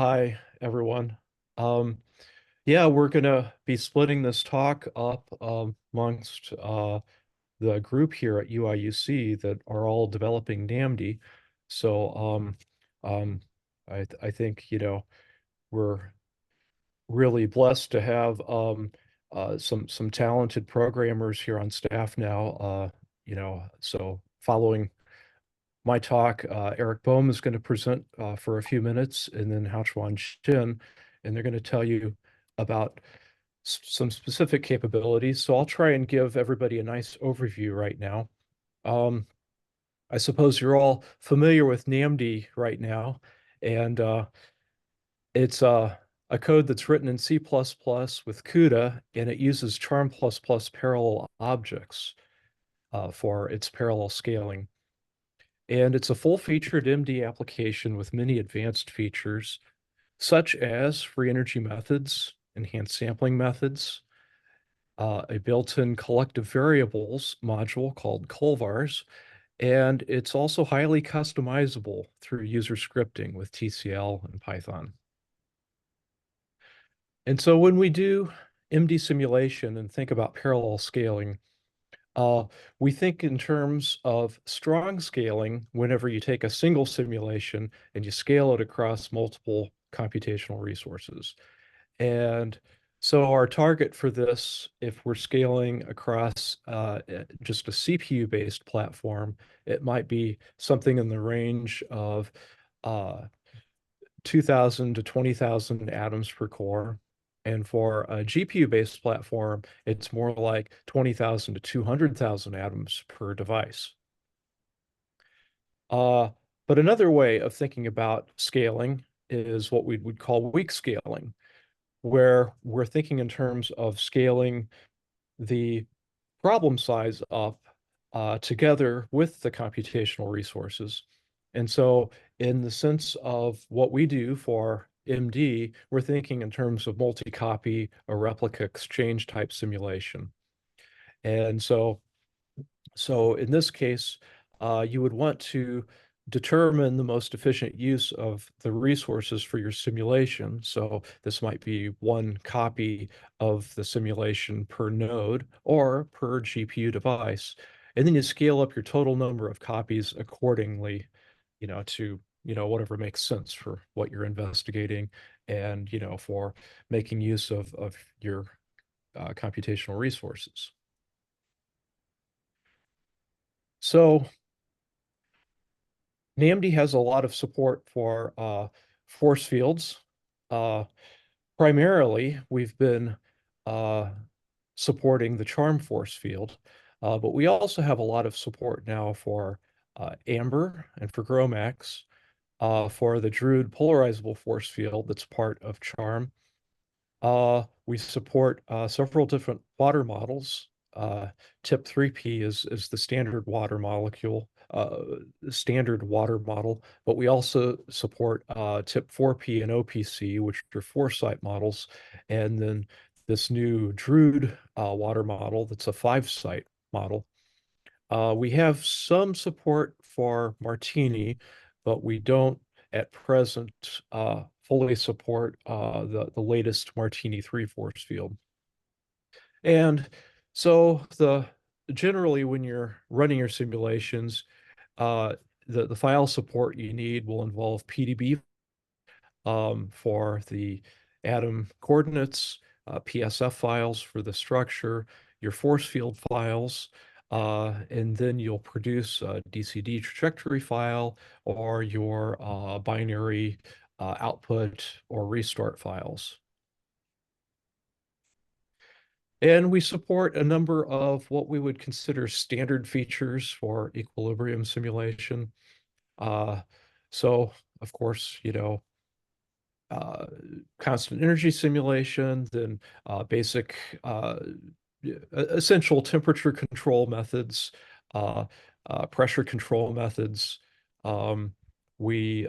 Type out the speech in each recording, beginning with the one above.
Hi, everyone. Um, yeah, we're gonna be splitting this talk up amongst the group here at UIUC that are all developing NAMD. So um, I think we're really blessed to have some talented programmers here on staff now. So following my talk, Eric Bohm is going to present for a few minutes, and then Hao-Chuan Shin, and they're going to tell you about some specific capabilities. So I'll try and give everybody a nice overview right now. Um, I suppose you're all familiar with NAMD right now, and it's a code that's written in C++ with CUDA, and it uses Charm++ parallel objects for its parallel scaling. And it's a full-featured MD application with many advanced features, such as free energy methods, enhanced sampling methods, a built-in collective variables module called Colvars, and it's also highly customizable through user scripting with TCL and Python. And so when we do MD simulation and think about parallel scaling, Uh, we think in terms of strong scaling whenever you take a single simulation and you scale it across multiple computational resources. And so our target for this, if we're scaling across just a CPU-based platform, it might be something in the range of uh, 2,000 to 20,000 atoms per core. And for a GPU-based platform, it's more like 20,000 to 200,000 atoms per device. Uh, but another way of thinking about scaling is what we would call weak scaling, where we're thinking in terms of scaling the problem size up together with the computational resources. And so, in the sense of what we do for MD, we're thinking in terms of multi-copy or replica exchange type simulation. And so in this case, you would want to determine the most efficient use of the resources for your simulation. So this might be one copy of the simulation per node or per GPU device. And then you scale up your total number of copies accordingly, to, whatever makes sense for what you're investigating and, for making use of your computational resources. So NAMD has a lot of support for force fields. Uh, Primarily, we've been uh, supporting the charm force field, but we also have a lot of support now for Amber and for GROMACS, for the Drude polarizable force field that's part of charm. We support several different water models. TIP3P is the standard water molecule, standard water model, but we also support TIP4P and OPC, which are four-site models, and then this new Drude water model that's a five-site model. We have some support for Martini, but we don't at present fully support the latest Martini 3 force field. And so generally when you're running your simulations, uh, the file support you need will involve PDB for the atom coordinates, PSF files for the structure, your force field files, and then you'll produce a DCD trajectory file or your binary output or restart files. And we support a number of what we would consider standard features for equilibrium simulation. Uh, so, of course, uh, constant energy simulation, then basic essential temperature control methods, uh, pressure control methods. Um, we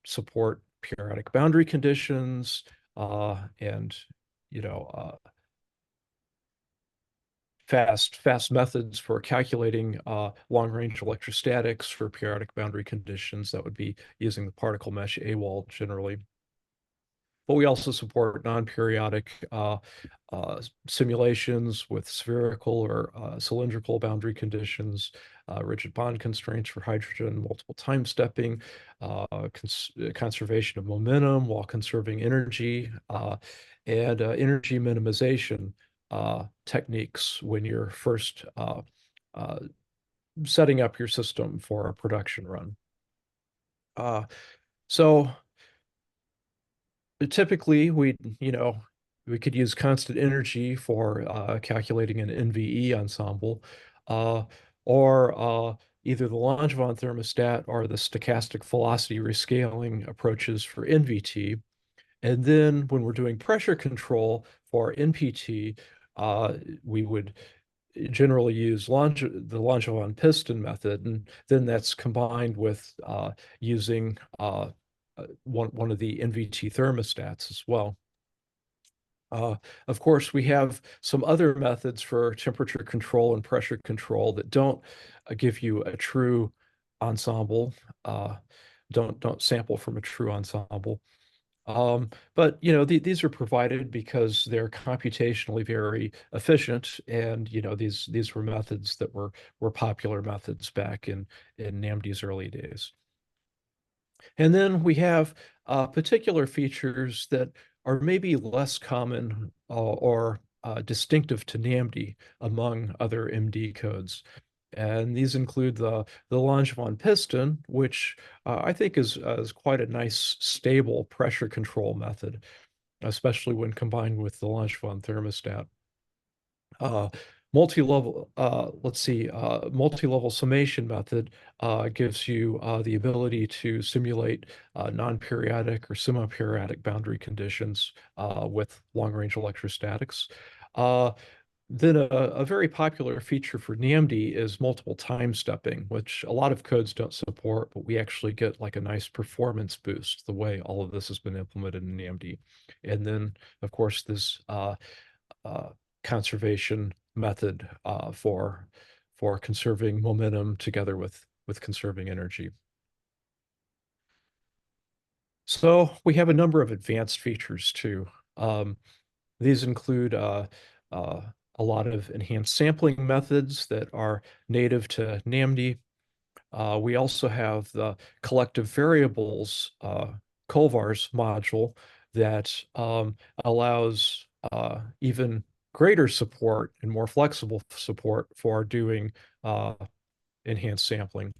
support periodic boundary conditions and you know fast methods for calculating long-range electrostatics for periodic boundary conditions. That would be using the particle mesh AWOL generally. but we also support non-periodic simulations with spherical or cylindrical boundary conditions, rigid bond constraints for hydrogen, multiple time stepping, conservation of momentum while conserving energy, and energy minimization techniques when you're first uh, setting up your system for a production run. So typically we could use constant energy for calculating an NVE ensemble, uh, or either the Langevin thermostat or the stochastic velocity rescaling approaches for NVT. And then when we're doing pressure control for NPT, we would generally use the Langevin piston method, and then that's combined with using one of the NVT thermostats as well. Of course, we have some other methods for temperature control and pressure control that don't give you a true ensemble, don't sample from a true ensemble. But these are provided because they're computationally very efficient, and these were methods that were popular methods back in NAMD's early days. And then we have particular features that are maybe less common or distinctive to NAMD among other MD codes. And these include the Langevin piston, which I think is quite a nice, stable pressure control method, especially when combined with the Langevin thermostat. Uh, multi-level summation method gives you the ability to simulate non-periodic or semi-periodic boundary conditions with long-range electrostatics. Then a very popular feature for NAMD is multiple time stepping, which a lot of codes don't support, but we actually get like a nice performance boost the way all of this has been implemented in NAMD. And then, of course, this uh, conservation method for conserving momentum together with conserving energy. So we have a number of advanced features too. These include uh, a lot of enhanced sampling methods that are native to NAMD. We also have the collective variables Colvars module that allows even greater support and more flexible support for doing enhanced sampling.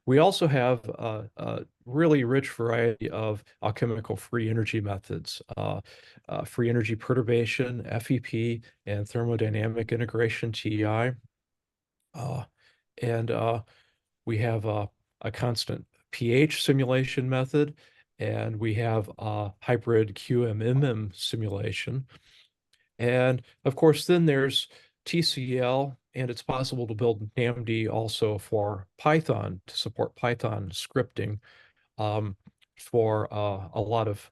We also have a really rich variety of alchemical free energy methods, free energy perturbation, FEP, and thermodynamic integration, TEI. And we have a constant pH simulation method, and we have a hybrid QMMM simulation. And of course, then there's TCL, and it's possible to build NAMD also for Python to support Python scripting for a lot of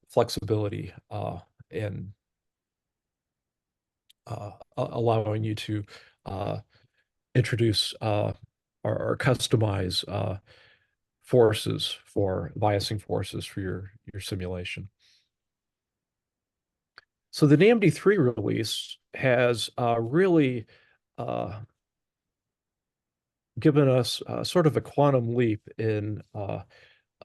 flexibility and allowing you to introduce or customize biasing forces for your simulation. So the NAMD3 release has really given us sort of a quantum leap in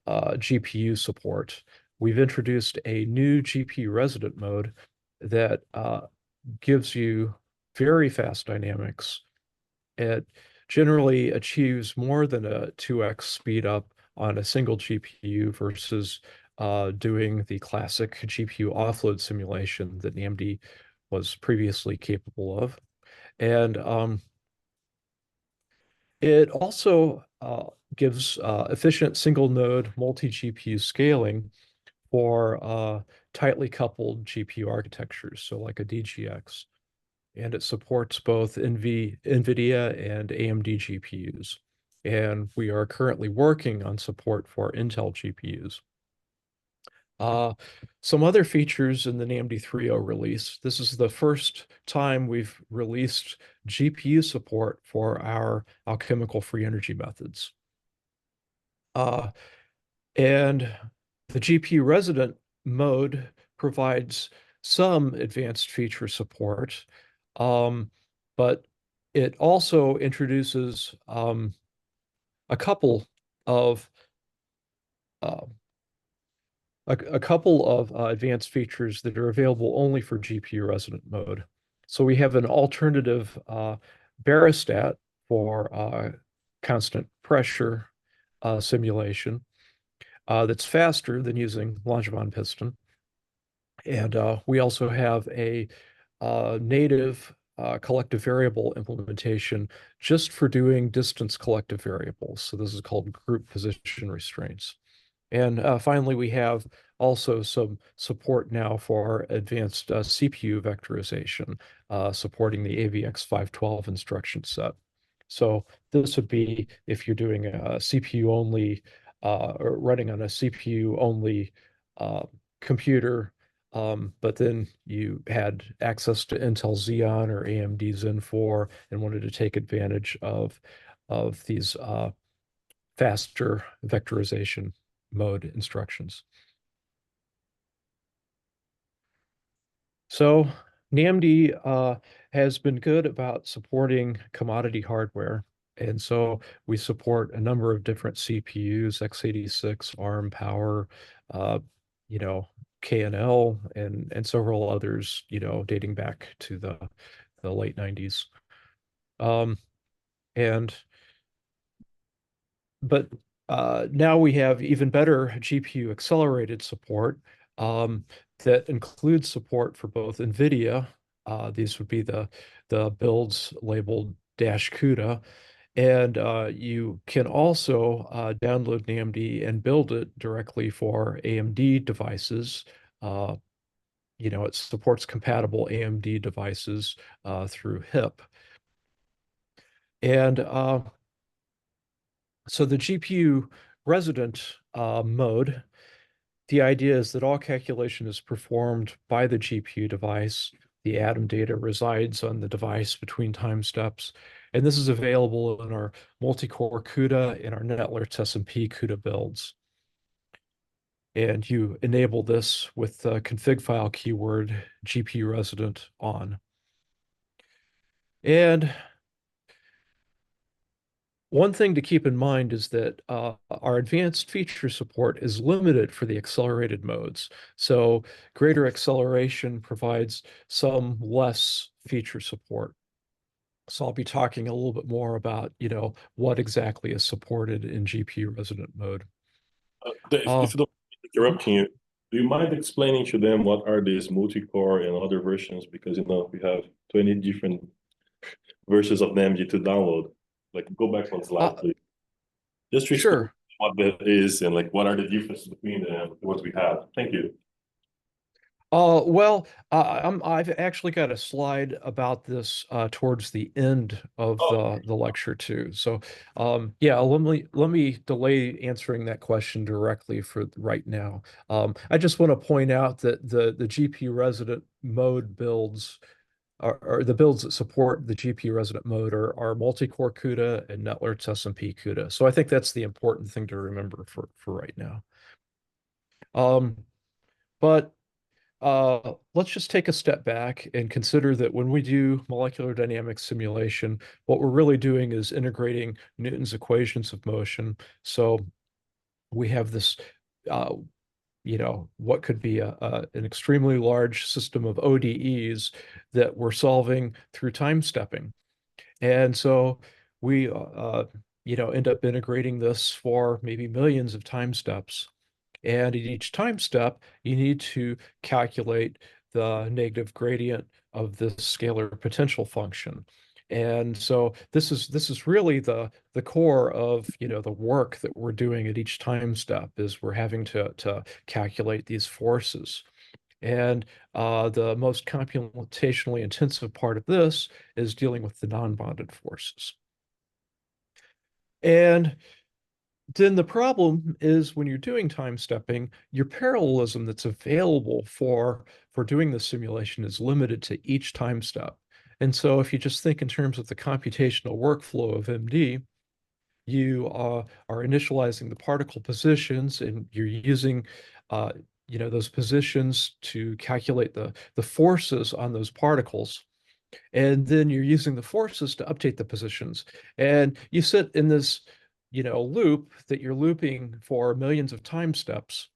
GPU support. We've introduced a new GPU resident mode that gives you very fast dynamics. It generally achieves more than a 2x speed up on a single GPU versus doing the classic GPU offload simulation that NAMD was previously capable of. And it also gives efficient single node multi-GPU scaling for tightly coupled GPU architectures, so like a DGX. And it supports both NVIDIA and AMD GPUs. And we are currently working on support for Intel GPUs. Some other features in the NAMD 3.0 release. This is the first time we've released GPU support for our alchemical free energy methods. And The GPU resident mode provides some advanced feature support, um, but it also introduces a couple of uh, a couple of advanced features that are available only for GPU resident mode. So we have an alternative barostat for constant pressure simulation that's faster than using Langevin piston. And we also have a native collective variable implementation just for doing distance collective variables. So this is called group position restraints. And finally, we have also some support now for advanced CPU vectorization, supporting the AVX 512 instruction set. So this would be if you're doing a CPU only or running on a CPU only computer, but then you had access to Intel Xeon or AMD Zen 4 and wanted to take advantage of these faster vectorization mode instructions. So NAMD has been good about supporting commodity hardware. And so we support a number of different CPUs, x86, ARM Power, uh, you know, KNL, and several others, dating back to the late 90s. Um, and but now we have even better GPU accelerated support that includes support for both NVIDIA. These would be the builds labeled dash CUDA. And you can also download NAMD and build it directly for AMD devices. Uh, it supports compatible AMD devices through HIP. And so the GPU resident mode, the idea is that all calculation is performed by the GPU device. The atom data resides on the device between time steps. And this is available in our multi-core CUDA and our Netlist SMP CUDA builds. And you enable this with the config file keyword GPU resident on. And one thing to keep in mind is that our advanced feature support is limited for the accelerated modes. So greater acceleration provides some less feature support. So I'll be talking a little bit more about, what exactly is supported in GPU resident mode. If you don't interrupting you, do you mind explaining to them what are these multi-core and other versions? Because we have 20 different versions of NAMD to download. Like go back one slide, please. Just to explain Sure. what that is and like what are the differences between them, what we have. Thank you. Well, I've actually got a slide about this towards the end of Oh, the lecture too. So, yeah, let me delay answering that question directly for right now. I just want to point out that the GPU resident mode builds or the builds that support the GPU resident mode are multi-core CUDA and Netlist SMP CUDA. So I think that's the important thing to remember for right now. But let's just take a step back and consider that when we do molecular dynamics simulation, what we're really doing is integrating Newton's equations of motion. So we have this, what could be an extremely large system of ODEs that we're solving through time stepping. And so we, end up integrating this for maybe millions of time steps. And at each time step, you need to calculate the negative gradient of the scalar potential function. And so this is really the core of the work that we're doing at each time step is we're having to calculate these forces. And the most computationally intensive part of this is dealing with the non-bonded forces. And then the problem is when you're doing time stepping, your parallelism that's available for doing the simulation is limited to each time step. And so if you just think in terms of the computational workflow of MD, you are initializing the particle positions and you're using uh, those positions to calculate the forces on those particles. And then you're using the forces to update the positions. And you sit in this, loop that you're looping for millions of time steps.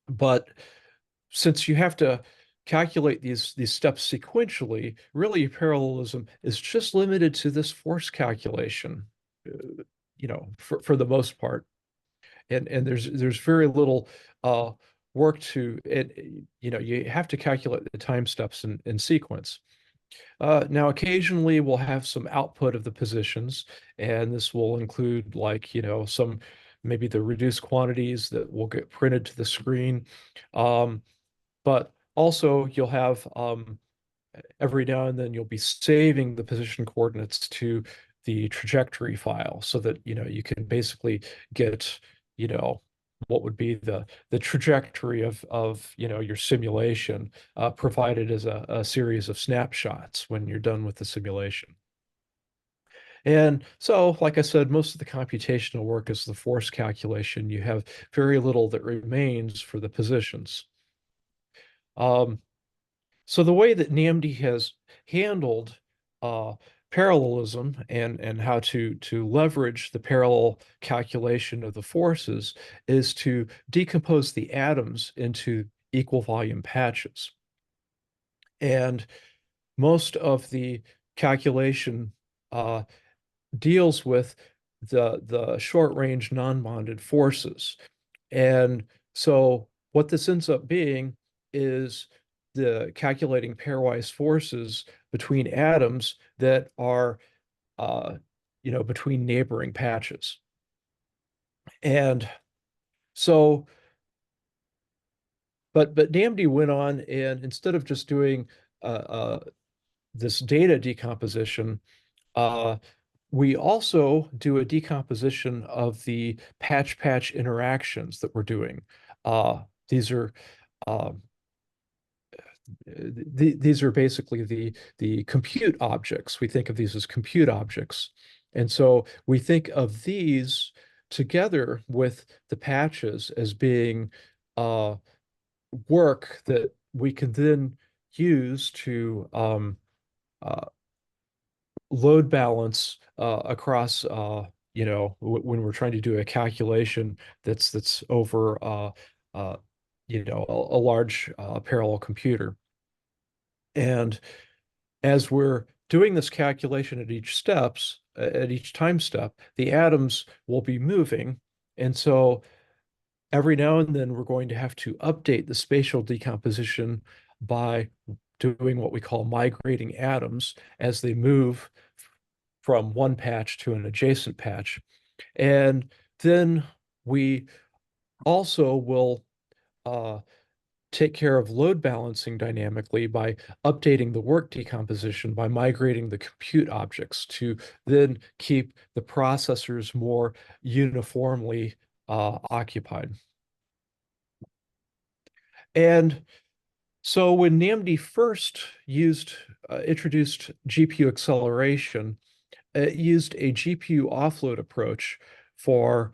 But since you have to calculate these steps sequentially, really your parallelism is just limited to this force calculation, for the most part. And there's very little work to it. You have to calculate the time steps in sequence. Now, occasionally we'll have some output of the positions, and this will include like, some maybe the reduced quantities that will get printed to the screen. Um, but also you'll have every now and then you'll be saving the position coordinates to the trajectory file so that, you can basically get, you know, what would be the trajectory of your simulation provided as a series of snapshots when you're done with the simulation. And so, like I said, most of the computational work is the force calculation. You have very little that remains for the positions. Um, So the way that NAMD has handled uh, parallelism and how to leverage the parallel calculation of the forces is to decompose the atoms into equal volume patches. And most of the calculation uh, deals with the short range non-bonded forces. And so what this ends up being is the calculating pairwise forces between atoms that are between neighboring patches. And so but NAMD went on, and instead of just doing this data decomposition, uh, we also do a decomposition of the patch-patch interactions that we're doing. These are um, these are basically the compute objects. We think of these as compute objects. And so we think of these together with the patches as being uh, work that we can then use to uh, load balance across when we're trying to do a calculation that's over uh, a large parallel computer. And as we're doing this calculation at each time step, the atoms will be moving. And so every now and then we're going to have to update the spatial decomposition by doing what we call migrating atoms as they move from one patch to an adjacent patch. And then we also will uh, take care of load balancing dynamically by updating the work decomposition by migrating the compute objects to then keep the processors more uniformly occupied. And so when NAMD first introduced GPU acceleration, it used a GPU offload approach for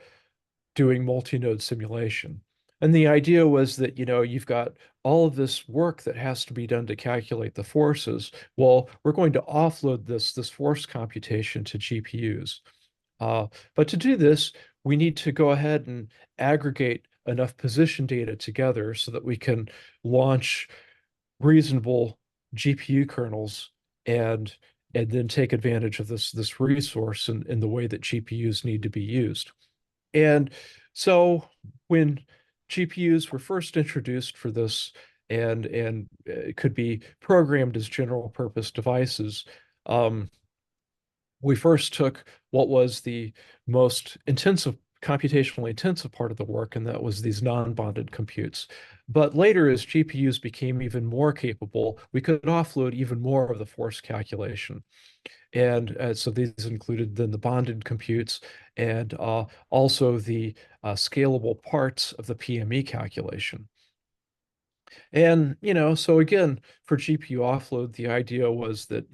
doing multi-node simulation. And the idea was that, you've got all of this work that has to be done to calculate the forces. Well, we're going to offload this force computation to GPUs. But to do this, we need to go ahead and aggregate enough position data together so that we can launch reasonable GPU kernels and and then take advantage of this resource in the way that GPUs need to be used. And so when GPUs were first introduced for this and it could be programmed as general purpose devices, um, we first took what was the most computationally intensive part of the work, and that was these non-bonded computes. But later, as GPUs became even more capable, we could offload even more of the force calculation. And so these included then the bonded computes and also the scalable parts of the PME calculation. And, so again, for GPU offload, the idea was that,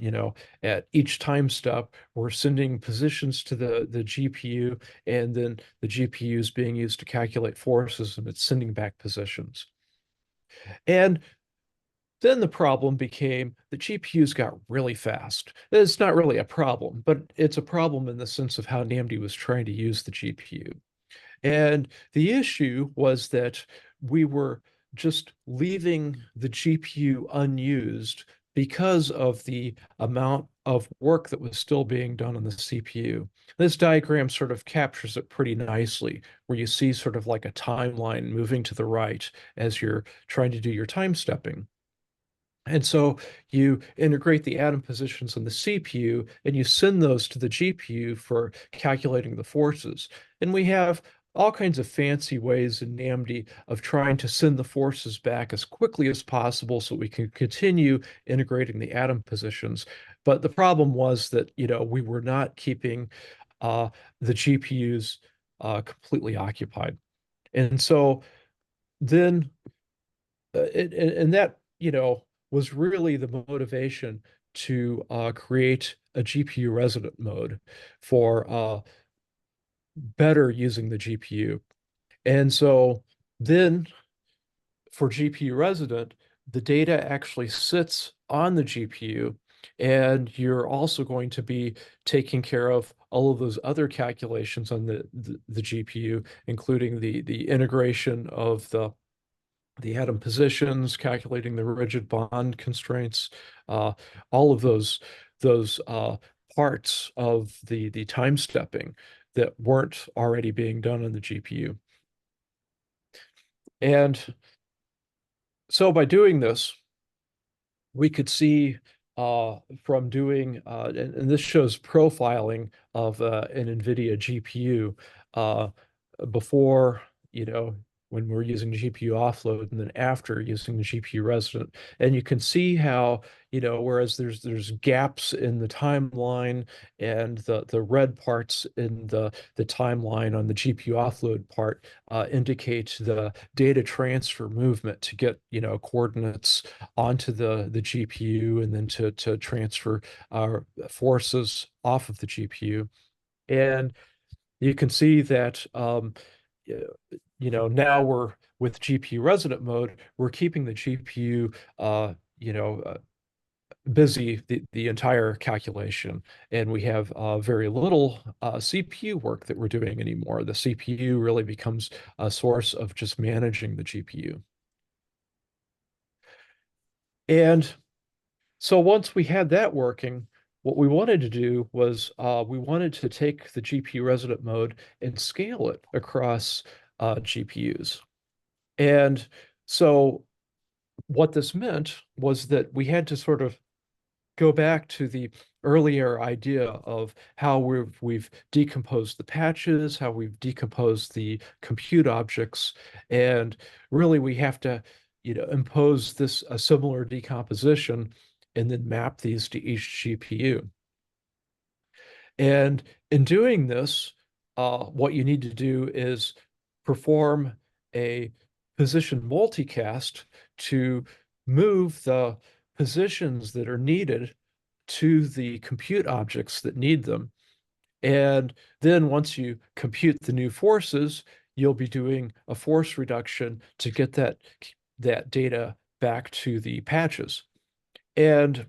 at each time step, we're sending positions to the GPU, and then the GPU is being used to calculate forces, and it's sending back positions. And then the problem became the GPUs got really fast. It's not really a problem, but it's a problem in the sense of how NAMD was trying to use the GPU. And the issue was that we were just leaving the GPU unused because of the amount of work that was still being done on the CPU. This diagram sort of captures it pretty nicely, where you see sort of like a timeline moving to the right as you're trying to do your time stepping. And so you integrate the atom positions in the CPU and you send those to the GPU for calculating the forces. And we have all kinds of fancy ways in NAMD of trying to send the forces back as quickly as possible so we can continue integrating the atom positions. But the problem was that, we were not keeping the GPUs completely occupied. And so then and that was really the motivation to create a GPU resident mode for better using the GPU. And so then for GPU resident, the data actually sits on the GPU, and you're also going to be taking care of all of those other calculations on the GPU, including the integration of the atom positions, calculating the rigid bond constraints, uh, all of those parts of the time stepping that weren't already being done on the GPU. And so by doing this, we could see from doing, and this shows profiling of an NVIDIA GPU uh, before, when we're using GPU offload, and then after using the GPU resident. And you can see how, whereas there's gaps in the timeline, and the red parts in the timeline on the GPU offload part indicate the data transfer movement to get, coordinates onto the GPU, and then to transfer forces off of the GPU. And you can see that now we're with GPU resident mode, we're keeping the GPU busy the entire calculation, and we have very little CPU work that we're doing anymore. The CPU really becomes a source of just managing the GPU. And so once we had that working, what we wanted to do was we wanted to take the GPU resident mode and scale it across GPUs. And so what this meant was that we had to sort of go back to the earlier idea of how we've decomposed the patches, how we've decomposed the compute objects, and really we have to, impose this a similar decomposition and then map these to each GPU. And in doing this, what you need to do is perform a position multicast to move the positions that are needed to the compute objects that need them. And then once you compute the new forces, you'll be doing a force reduction to get that data back to the patches. And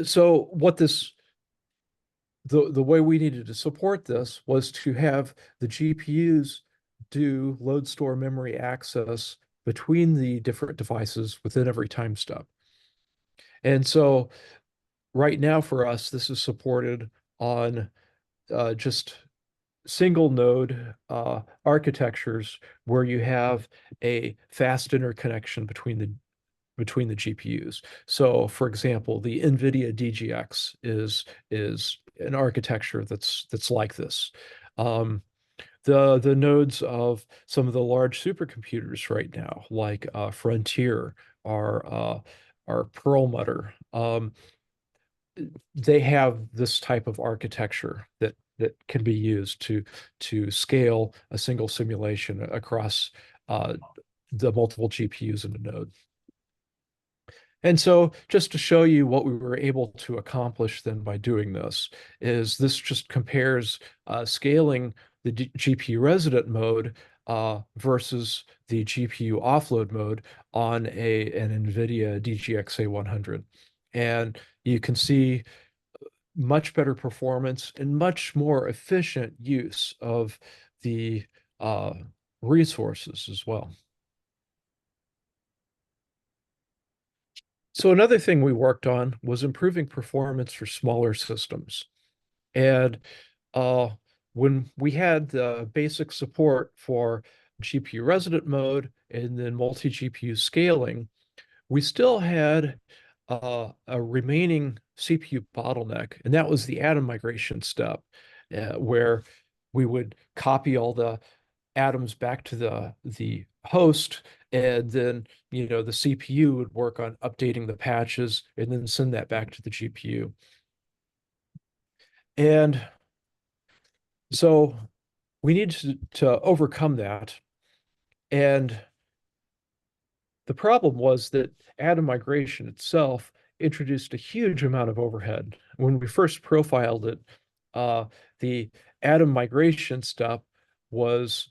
so the way we needed to support this was to have the GPUs do load store memory access between the different devices within every time step. And so right now for us, this is supported on just single node architectures where you have a fast interconnection between the GPUs. So, for example, the NVIDIA DGX is an architecture that's like this. Um, the nodes of some of the large supercomputers right now, like Frontier, are Perlmutter. They have this type of architecture that can be used to scale a single simulation across the multiple GPUs in a node. And so just to show you what we were able to accomplish then by doing this is this just compares scaling the GPU resident mode versus the GPU offload mode on an NVIDIA DGX A100. And you can see much better performance and much more efficient use of the uh, resources as well. So another thing we worked on was improving performance for smaller systems. And uh, when we had the basic support for GPU resident mode and then multi-GPU scaling, we still had a remaining CPU bottleneck, and that was the atom migration step, where we would copy all the atoms back to the host, and then the CPU would work on updating the patches and then send that back to the GPU. And so we need to overcome that. And the problem was that atom migration itself introduced a huge amount of overhead. When we first profiled it, the atom migration step was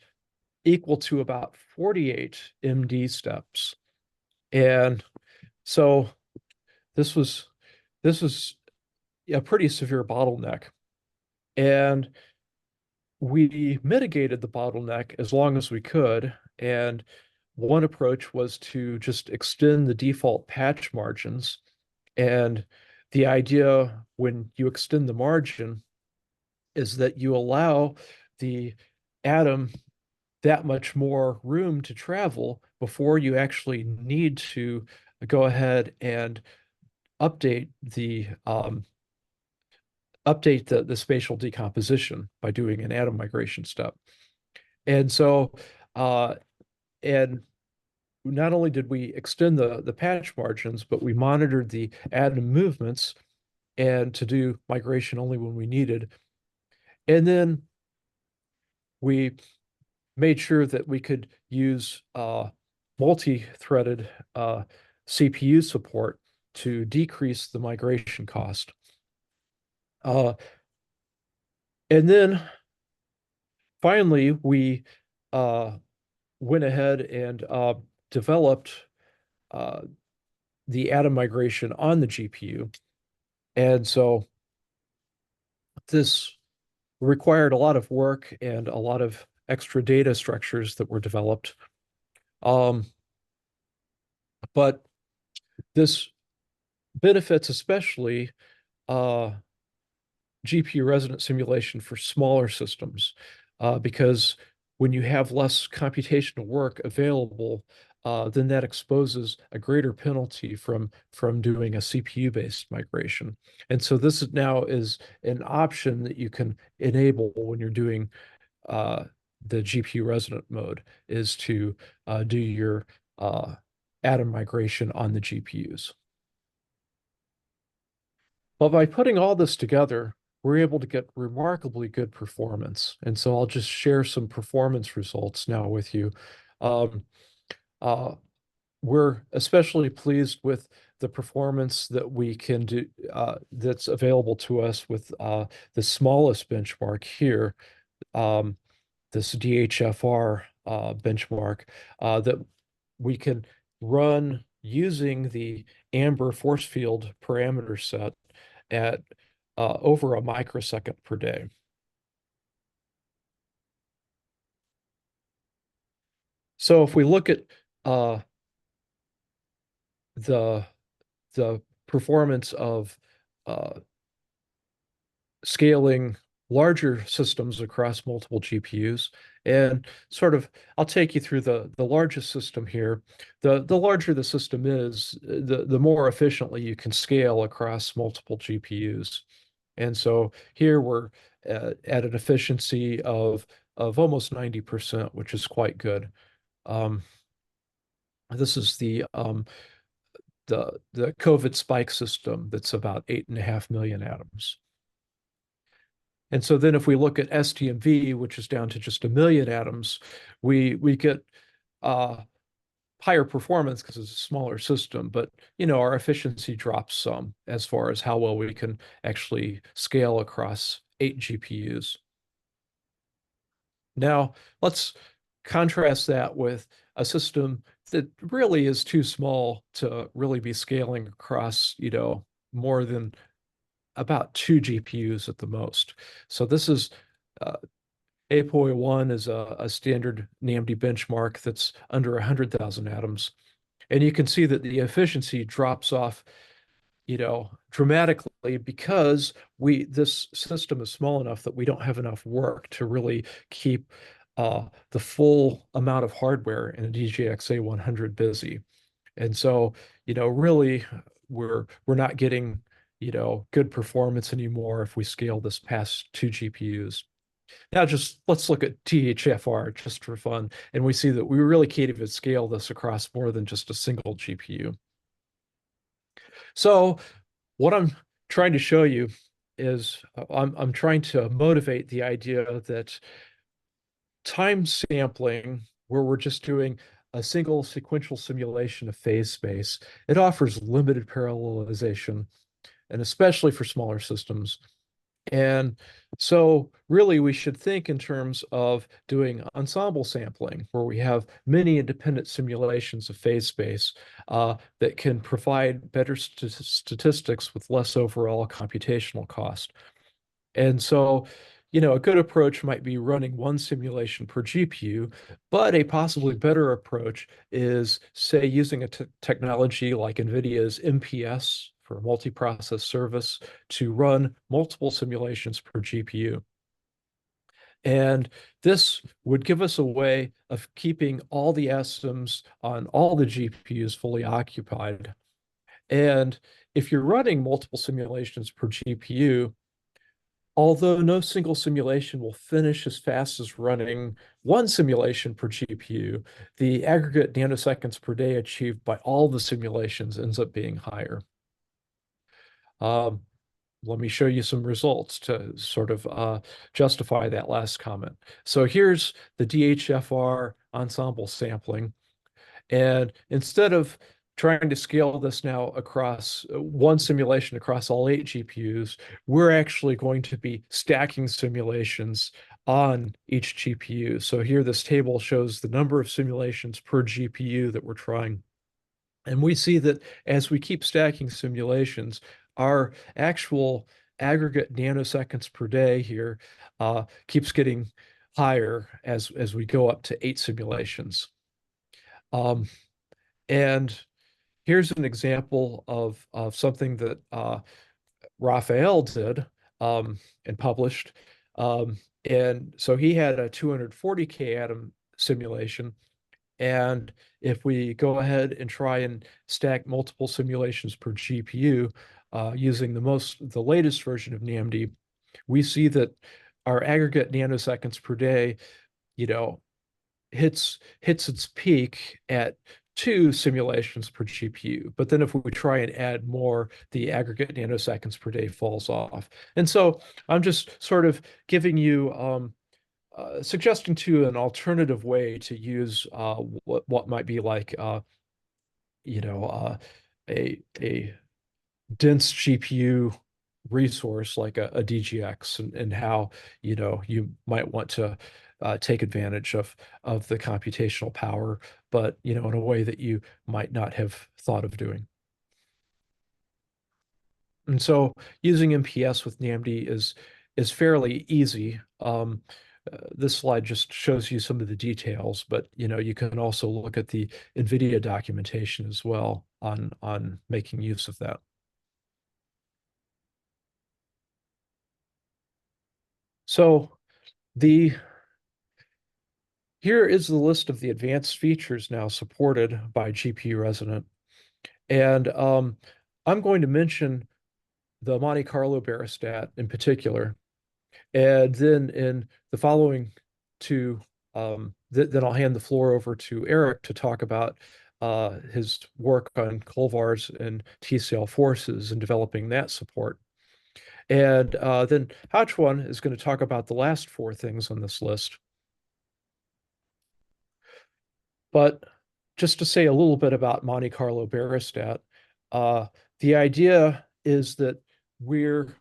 equal to about 48 MD steps. And so this was this was a pretty severe bottleneck. And we mitigated the bottleneck as long as we could. And one approach was to just extend the default patch margins. And the idea when you extend the margin is that you allow the atom that much more room to travel before you actually need to go ahead and update the spatial decomposition by doing an atom migration step. And so and not only did we extend the patch margins, but we monitored the atom movements and to do migration only when we needed. And then we made sure that we could use multi-threaded CPU support to decrease the migration cost. And then finally, we went ahead and developed the atom migration on the GPU. And so this required a lot of work and a lot of extra data structures that were developed. But this benefits especially GPU resident simulation for smaller systems because when you have less computational work available, then that exposes a greater penalty from doing a CPU-based migration. And so this now is an option that you can enable when you're doing the GPU resident mode, is to do your atom migration on the GPUs. But by putting all this together, we're able to get remarkably good performance. And so I'll just share some performance results now with you. Um, uh, we're especially pleased with the performance that we can do that's available to us with the smallest benchmark here, this DHFR benchmark that we can run using the Amber force field parameter set at over a microsecond per day. So if we look at the performance of uh, scaling larger systems across multiple GPUs, and sort of I'll take you through the largest system here. The larger the system is, the more efficiently you can scale across multiple GPUs. And so here we're at an efficiency of almost 90%, which is quite good. Um, this is the COVID spike system that's about 8.5 million atoms. And so then if we look at STMV, which is down to just 1 million atoms, we get higher performance because it's a smaller system, but our efficiency drops some as far as how well we can actually scale across 8 GPUs. Now, let's contrast that with a system that really is too small to really be scaling across, more than about 2 GPUs at the most. So this is uh, 8.1 is a standard NAMD benchmark that's under 100,000 atoms. And you can see that the efficiency drops off, dramatically because this system is small enough that we don't have enough work to really keep the full amount of hardware in a DGX A100 busy. And so, really we're not getting, good performance anymore if we scale this past 2 GPUs. Now just let's look at THFR just for fun. And we see that we really can't even scale this across more than just a single GPU. So what I'm trying to show you is I'm trying to motivate the idea that time sampling, where we're just doing a single sequential simulation of phase space, it offers limited parallelization, and especially for smaller systems. And so really we should think in terms of doing ensemble sampling, where we have many independent simulations of phase space that can provide better statistics with less overall computational cost. And so, a good approach might be running one simulation per GPU, but a possibly better approach is, say, using a technology like NVIDIA's MPS for multi-process service to run multiple simulations per GPU. And this would give us a way of keeping all the systems on all the GPUs fully occupied. And if you're running multiple simulations per GPU, although no single simulation will finish as fast as running one simulation per GPU, the aggregate nanoseconds per day achieved by all the simulations ends up being higher. Let me show you some results to sort of justify that last comment. So here's the DHFR ensemble sampling. And instead of trying to scale this now across one simulation across all 8 GPUs, we're actually going to be stacking simulations on each GPU. So here, this table shows the number of simulations per GPU that we're trying. And we see that as we keep stacking simulations, our actual aggregate nanoseconds per day here keeps getting higher as we go up to 8 simulations. And here's an example of something that Raphael did and published. And so he had a 240K atom simulation. And if we go ahead and try and stack multiple simulations per GPU using the latest version of NAMD, we see that our aggregate nanoseconds per day, you know, hits its peak at 2 simulations per GPU. But then if we try and add more, the aggregate nanoseconds per day falls off. And so I'm just sort of giving you suggesting to an alternative way to use what might be like a dense GPU resource like a DGX, and how you might want to take advantage of the computational power, but in a way that you might not have thought of doing. And so using MPS with NAMD is fairly easy. This slide just shows you some of the details, but you can also look at the NVIDIA documentation as well on making use of that. So here is the list of the advanced features now supported by GPU Resident. And I'm going to mention the Monte Carlo barostat in particular. And then in the following two, then I'll hand the floor over to Eric to talk about his work on Culvars and TCL forces and developing that support. And then Hachwan is going to talk about the last four things on this list. But just to say a little bit about Monte Carlo barostat, uh, the idea is that we're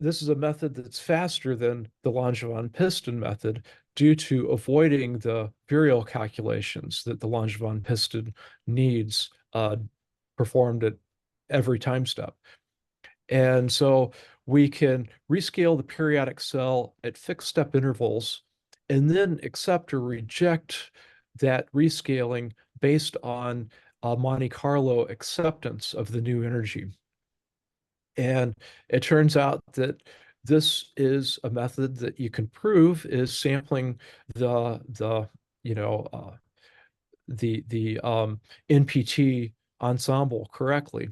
this is a method that's faster than the Langevin piston method due to avoiding the virial calculations that the Langevin piston needs performed at every time step. And so we can rescale the periodic cell at fixed step intervals and then accept or reject that rescaling based on Monte Carlo acceptance of the new energy. And it turns out that this is a method that you can prove is sampling the you know the NPT ensemble correctly.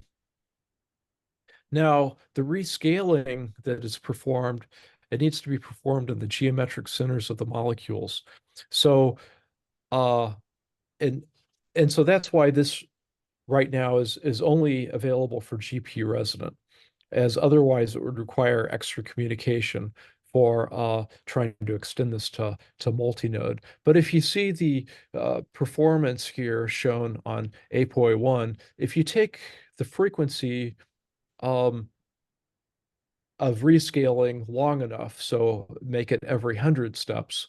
Now, the rescaling that is performed, it needs to be performed in the geometric centers of the molecules. So, uh, and and so that's why this right now is only available for GPU resonant, as otherwise it would require extra communication for trying to extend this to multi-node. But if you see the performance here shown on APOE1, if you take the frequency um, of rescaling long enough, so make it every 100 steps,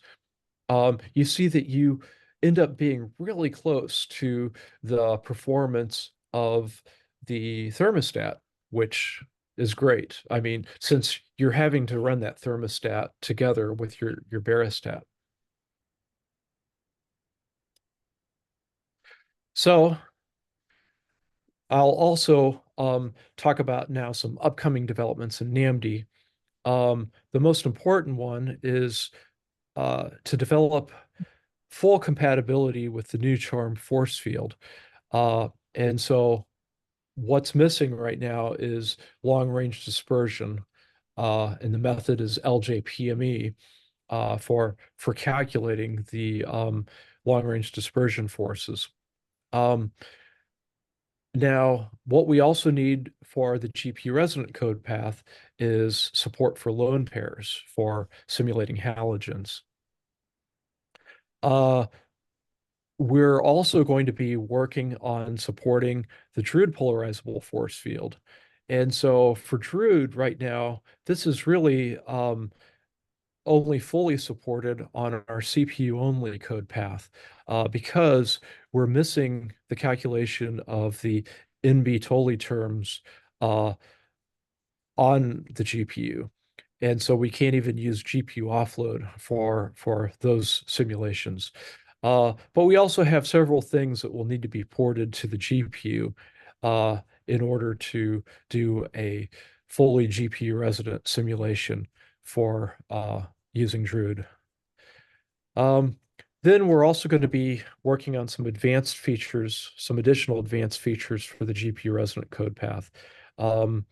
you see that you end up being really close to the performance of the thermostat, which is great. I mean, since you're having to run that thermostat together with your barostat. So I'll also talk about now some upcoming developments in NAMD. The most important one is to develop full compatibility with the new charm force field. And so what's missing right now is long range dispersion. And the method is LJPME for calculating the long range dispersion forces. Um, Now, what we also need for the GPU resonant code path is support for lone pairs for simulating halogens. Uh, we're also going to be working on supporting the Drude polarizable force field. And so for Drude right now, this is really only fully supported on our CPU only code path because we're missing the calculation of the NB-Tolly terms uh, on the GPU. And so we can't even use GPU offload for those simulations. But we also have several things that will need to be ported to the GPU in order to do a fully GPU resident simulation for using Drude. Um, then we're also going to be working on some advanced features, some additional advanced features for the GPU resident code path. Um,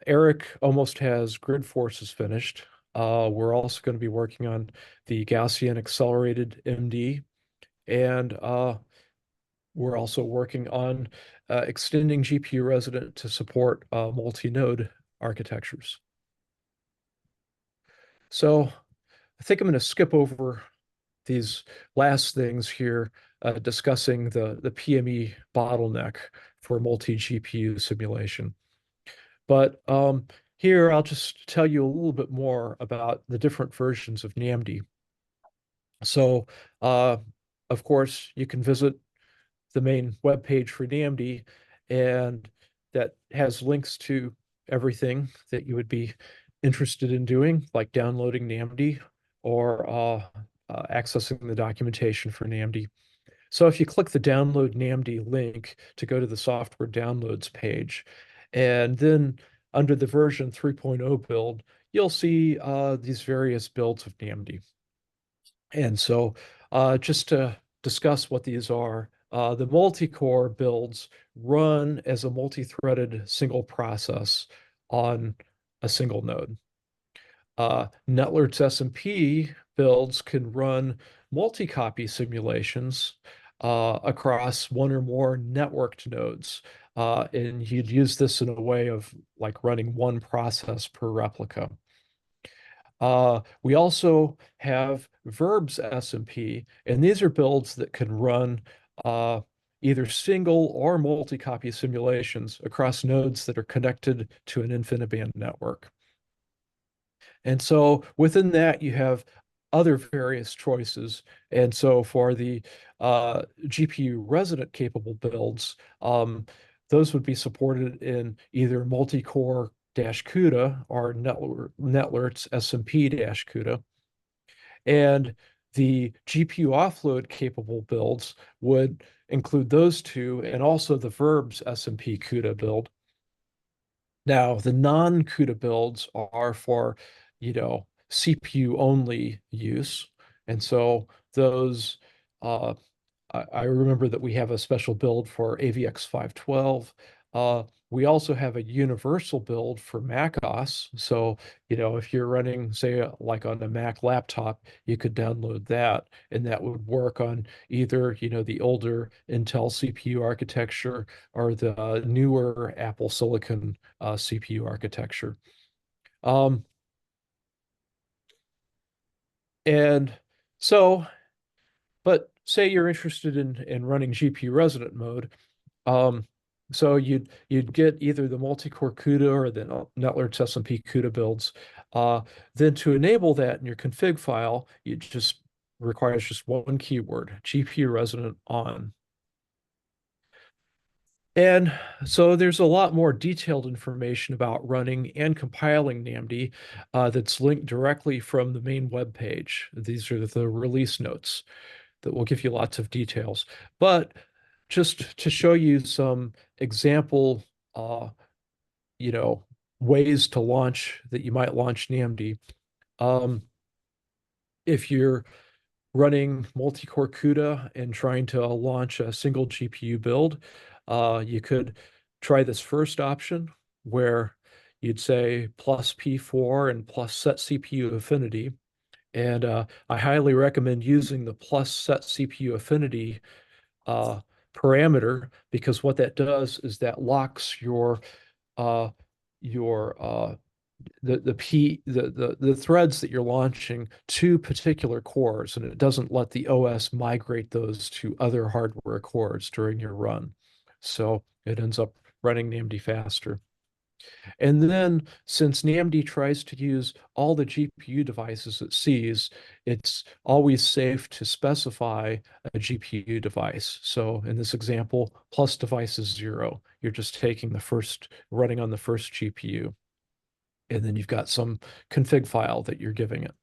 Eric almost has grid forces finished. We're also going to be working on the Gaussian accelerated MD, and we're also working on extending GPU resident to support multi-node architectures. So I think I'm going to skip over these last things here, discussing the PME bottleneck for multi-GPU simulation. But here I'll just tell you a little bit more about the different versions of NAMD. So, of course, you can visit the main web page for NAMD, and that has links to everything that you would be interested in doing, like downloading NAMD or accessing the documentation for NAMD. So if you click the download NAMD link to go to the software downloads page, and then under the version 3.0 build, you'll see these various builds of NAMD. And so just to discuss what these are, the multi-core builds run as a multi-threaded single process on a single node. Netlert's SMP builds can run multi-copy simulations across one or more networked nodes. And you'd use this in a way of like running one process per replica. We also have verbs SMP, and these are builds that can run uh, either single or multi-copy simulations across nodes that are connected to an InfiniBand network. And so within that, you have other various choices. And so for the GPU resident capable builds, those would be supported in either multi-core dash CUDA or Netlert's SMP dash CUDA. And the GPU offload capable builds would include those two and also the verbs SMP CUDA build. Now, the non-CUDA builds are for, CPU only use. And so those, uh, I remember that we have a special build for AVX 512. We also have a universal build for macOS. So, if you're running, say, like on a Mac laptop, you could download that, and that would work on either, the older Intel CPU architecture or the newer Apple Silicon CPU architecture. Um, and so, but say you're interested in running GPU resident mode. Um, so you'd get either the multi-core CUDA or the Netler's SMP CUDA builds. Uh, then to enable that in your config file, it just requires just one keyword, GPU resident on. And so there's a lot more detailed information about running and compiling NAMD that's linked directly from the main web page. These are the release notes that will give you lots of details. But just to show you some example, uh, you know, ways to launch that you might launch NAMD. Um, if you're running multi-core CUDA and trying to launch a single GPU build, you could try this first option where you'd say plus P4 and plus set CPU affinity. And I highly recommend using the plus set CPU affinity uh, parameter because what that does is that locks uh, your the threads that you're launching to particular cores, and it doesn't let the OS migrate those to other hardware cores during your run. So it ends up running NAMD faster. And then since NAMD tries to use all the GPU devices it sees, it's always safe to specify a GPU device. So in this example, plus device is 0. You're just taking the first, running on the first GPU. And then you've got some config file that you're giving it.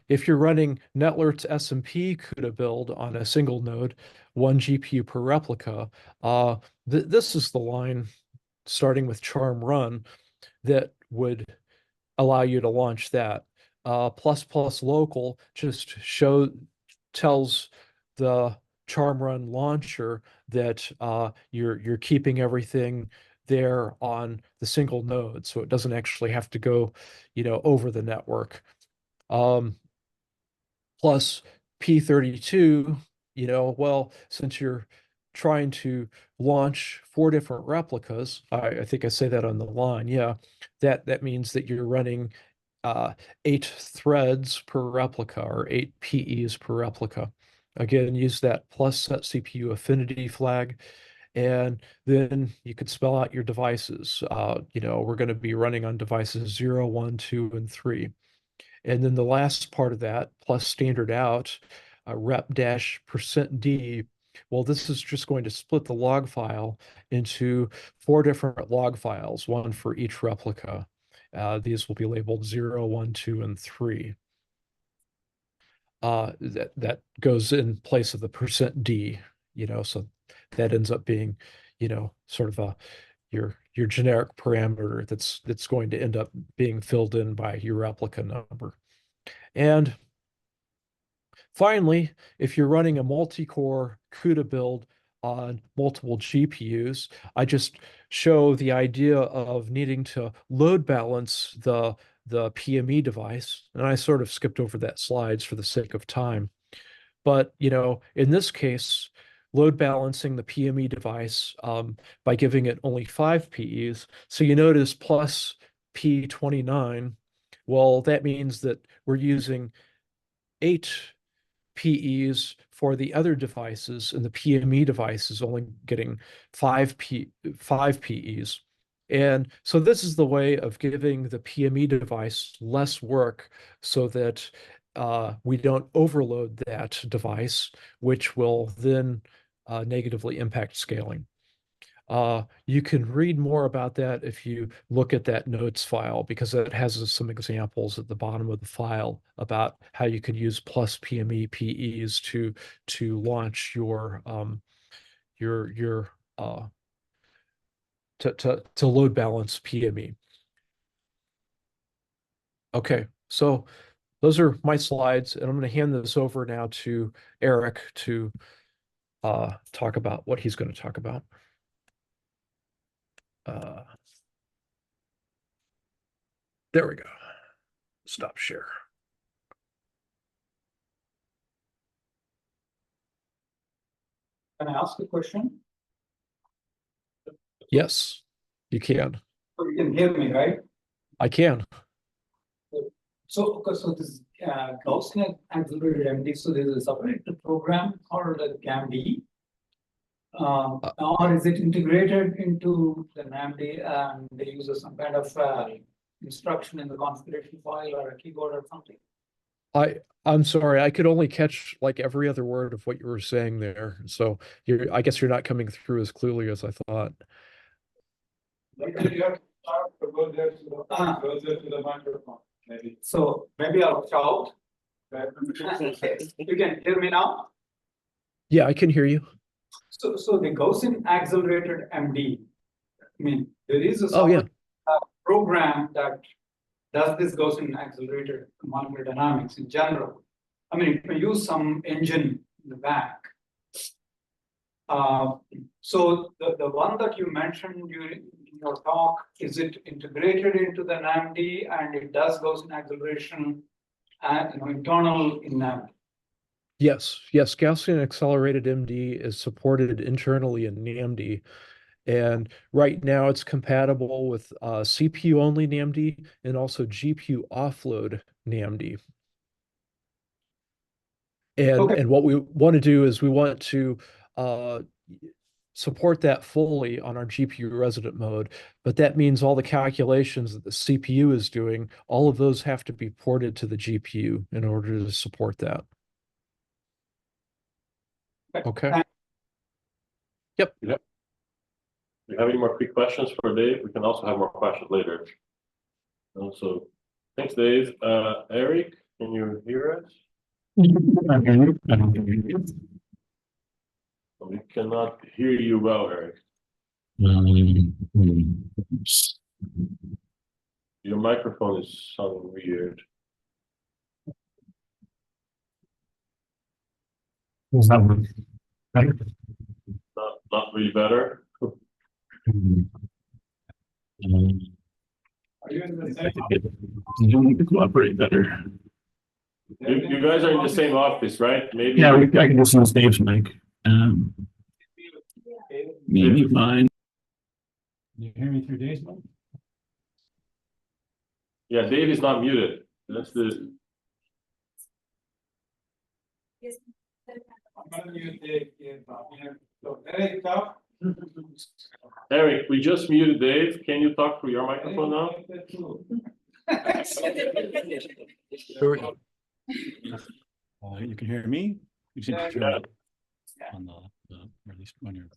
If you're running Netlert's SMP CUDA build on a single node, 1 GPU per replica, this is the line starting with charm run that would allow you to launch that. Plus plus local just tells the charm run launcher that you're keeping everything there on the single node, so it doesn't actually have to go, over the network. Um, plus P32, well, since you're trying to launch 4 different replicas, I think I say that on the line, yeah, that means that you're running 8 threads per replica or 8 PEs per replica. Again, use that plus set CPU affinity flag, and then you could spell out your devices. We're going to be running on devices 0, 1, 2, and 3. And then the last part of that, plus standard out, rep dash %D. Well, this is just going to split the log file into 4 different log files, one for each replica. These will be labeled 0, 1, 2, and 3. That goes in place of the %D, so that ends up being, sort of your generic parameter that's going to end up being filled in by your replica number. And finally, if you're running a multi-core CUDA build on multiple GPUs, I just show the idea of needing to load balance the PME device. And I sort of skipped over that slides for the sake of time. But, in this case, load balancing the PME device by giving it only 5 PEs. So you notice plus P29, Well, that means that we're using 8 PEs for the other devices, and the PME device is only getting 5 PEs. And so this is the way of giving the PME device less work so that we don't overload that device, which will then negatively impact scaling. You can read more about that if you look at that notes file, because it has some examples at the bottom of the file about how you could use plus PME PEs to launch your to load balance PME. Okay, so those are my slides, and I'm going to hand this over now to Eric to talk about what he's going to talk about. Uh, there we go. Stop share. Can I ask a question? Yes, you can. So you can hear me, right? I can. So this Gaussian accelerated MD, so there's a separate program called the CAMD, or is it integrated into the NAMD and they use some kind of instruction in the configuration file or a keyboard or something? I'm sorry, I could only catch like every other word of what you were saying there. So I guess you're not coming through as clearly as I thought. Maybe you have to start to go there to the microphone, maybe. So maybe I'll shout. You can hear me now? Yeah, I can hear you. So the Gaussian accelerated MD, I mean, there is a Oh, yeah. program that does this Gaussian accelerated molecular dynamics in general. I mean, if you use some engine in the back. So the one that you mentioned in your talk, is it integrated into the NAMD and it does Gaussian acceleration and internal in NAMD? Yes, Gaussian accelerated MD is supported internally in NAMD. And right now it's compatible with CPU only NAMD and also GPU offload NAMD. And what we want to do is we want to support that fully on our GPU resident mode, but that means all the calculations that the CPU is doing, all of those have to be ported to the GPU in order to support that. Okay. Yep. Do you have any more quick questions for Dave? We can also have more questions later. So thanks, Dave. Eric, can you hear us? We cannot hear you well, Eric. Your microphone is sounding weird. Not really better. Are you in the same? You need to cooperate better. You guys are in the same office, right? Maybe. Yeah, I can just use Dave's mic. Maybe mine. You hear me through Dave's mic? Yeah, Dave is not muted. That's the. I'm gonna use the so Eric, talk. Eric, we just muted Dave. Can you talk through your microphone now? You can hear me? You should turn Yeah. it on the or at least when you're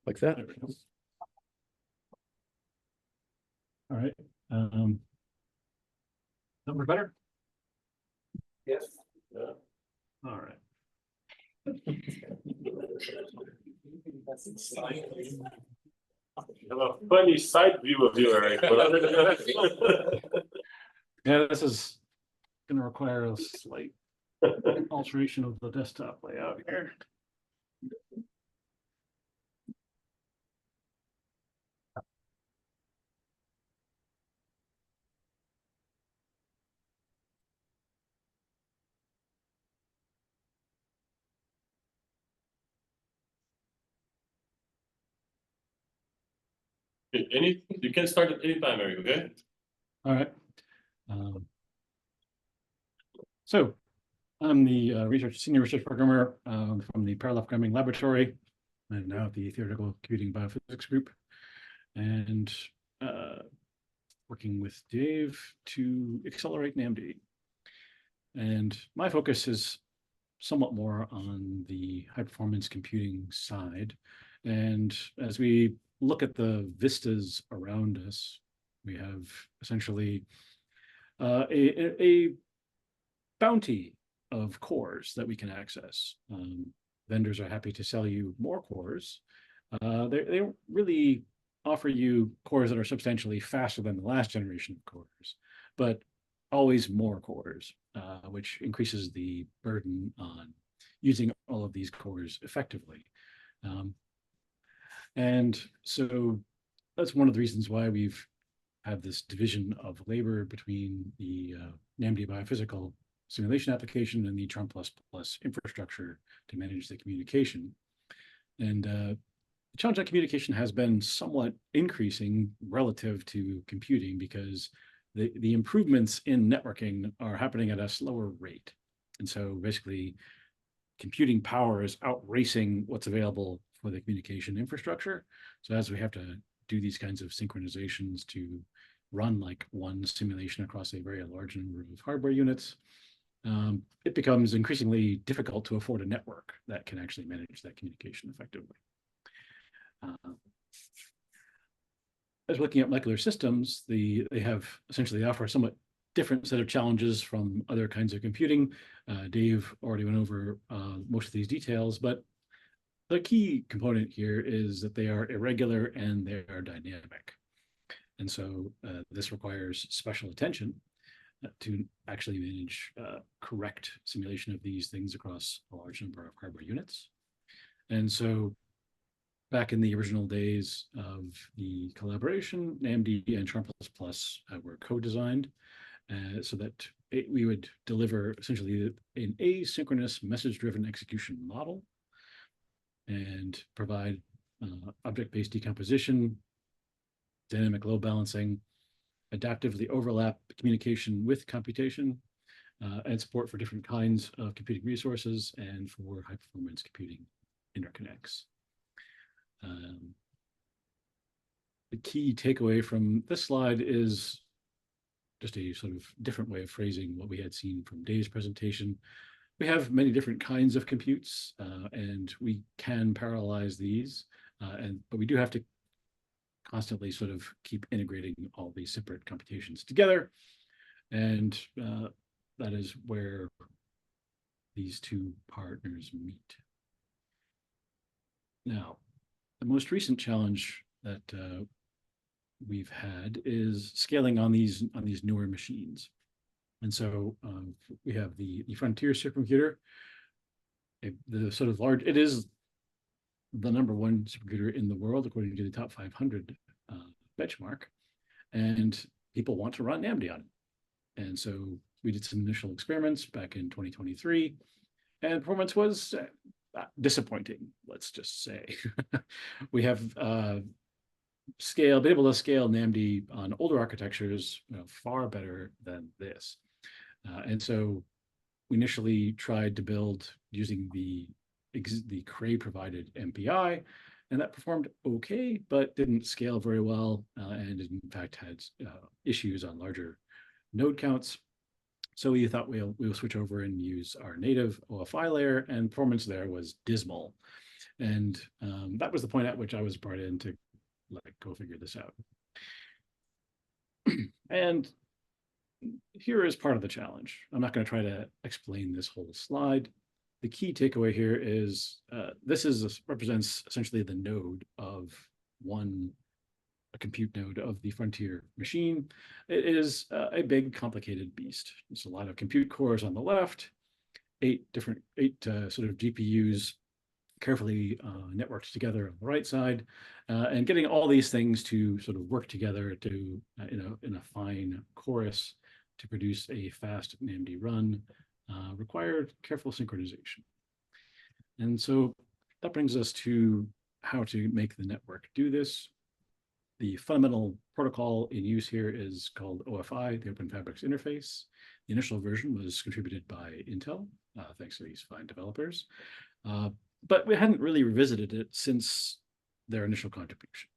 Like that. there we go. All right. Number better? Yes. Yeah. All right. You have a funny side view of you, Eric. But other than that. Yeah, this is going to require a slight alteration of the desktop layout here. You can start at any time, Eric, okay? All right. So I'm the senior research programmer from the Parallel Programming Laboratory, and now at the Theoretical Computing Biophysics Group, and working with Dave to accelerate NAMD. And my focus is somewhat more on the high performance computing side. And as we look at the vistas around us, we have essentially a bounty of cores that we can access. Vendors are happy to sell you more cores. They don't really offer you cores that are substantially faster than the last generation of cores, but always more cores, which increases the burden on using all of these cores effectively. And so that's one of the reasons why we've had this division of labor between the NAMD biophysical simulation application and the Charm++ infrastructure to manage the communication. And the challenge on communication has been somewhat increasing relative to computing because the improvements in networking are happening at a slower rate. And so basically computing power is outracing what's available for the communication infrastructure. So as we have to do these kinds of synchronizations to run like one simulation across a very large number of hardware units, it becomes increasingly difficult to afford a network that can actually manage that communication effectively. As looking at molecular systems, they offer a somewhat different set of challenges from other kinds of computing. Dave already went over most of these details, but the key component here is that they are irregular and they are dynamic. And so this requires special attention to actually manage correct simulation of these things across a large number of hardware units. And so back in the original days of the collaboration, NAMD and Charm++ were co-designed so that we would deliver essentially an asynchronous message-driven execution model and provide object-based decomposition, dynamic load balancing, adaptively overlap communication with computation, and support for different kinds of computing resources and for high-performance computing interconnects. The key takeaway from this slide is just a sort of different way of phrasing what we had seen from Dave's presentation. We have many different kinds of computes, and we can parallelize these, but we do have to constantly sort of keep integrating all these separate computations together. And that is where these two partners meet. Now, the most recent challenge that we've had is scaling on these newer machines. And so we have the Frontier supercomputer, the sort of large, it is the #1 supercomputer in the world, according to the top 500 benchmark. And people want to run NAMD on it. And so we did some initial experiments back in 2023, and performance was disappointing, let's just say. We have been able to scale NAMD on older architectures far better than this. And so we initially tried to build using the Cray provided MPI, and that performed okay, but didn't scale very well, and in fact had issues on larger node counts. So we thought we'll switch over and use our native OFI layer, and performance there was dismal. And that was the point at which I was brought in to go figure this out. And here is part of the challenge. I'm not going to try to explain this whole slide. The key takeaway here is this represents essentially the node of a compute node of the Frontier machine. It is a big, complicated beast. There's a lot of compute cores on the left, eight sort of GPUs carefully networked together on the right side, and getting all these things to sort of work together to in a fine chorus to produce a fast NAMD run required careful synchronization. And so that brings us to how to make the network do this. The fundamental protocol in use here is called OFI, the Open Fabrics Interface. The initial version was contributed by Intel, thanks to these fine developers. But we hadn't really revisited it since their initial contribution.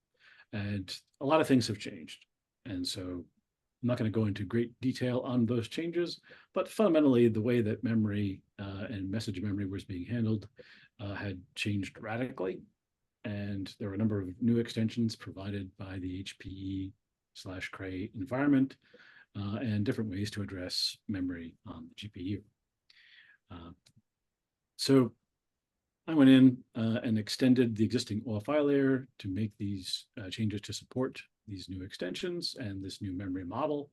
And a lot of things have changed. And so I'm not going to go into great detail on those changes, but fundamentally the way that memory and message memory was being handled had changed radically. And there were a number of new extensions provided by the HPE/Cray environment and different ways to address memory on the GPU. So I went in and extended the existing OFI layer to make these changes to support these new extensions and this new memory model,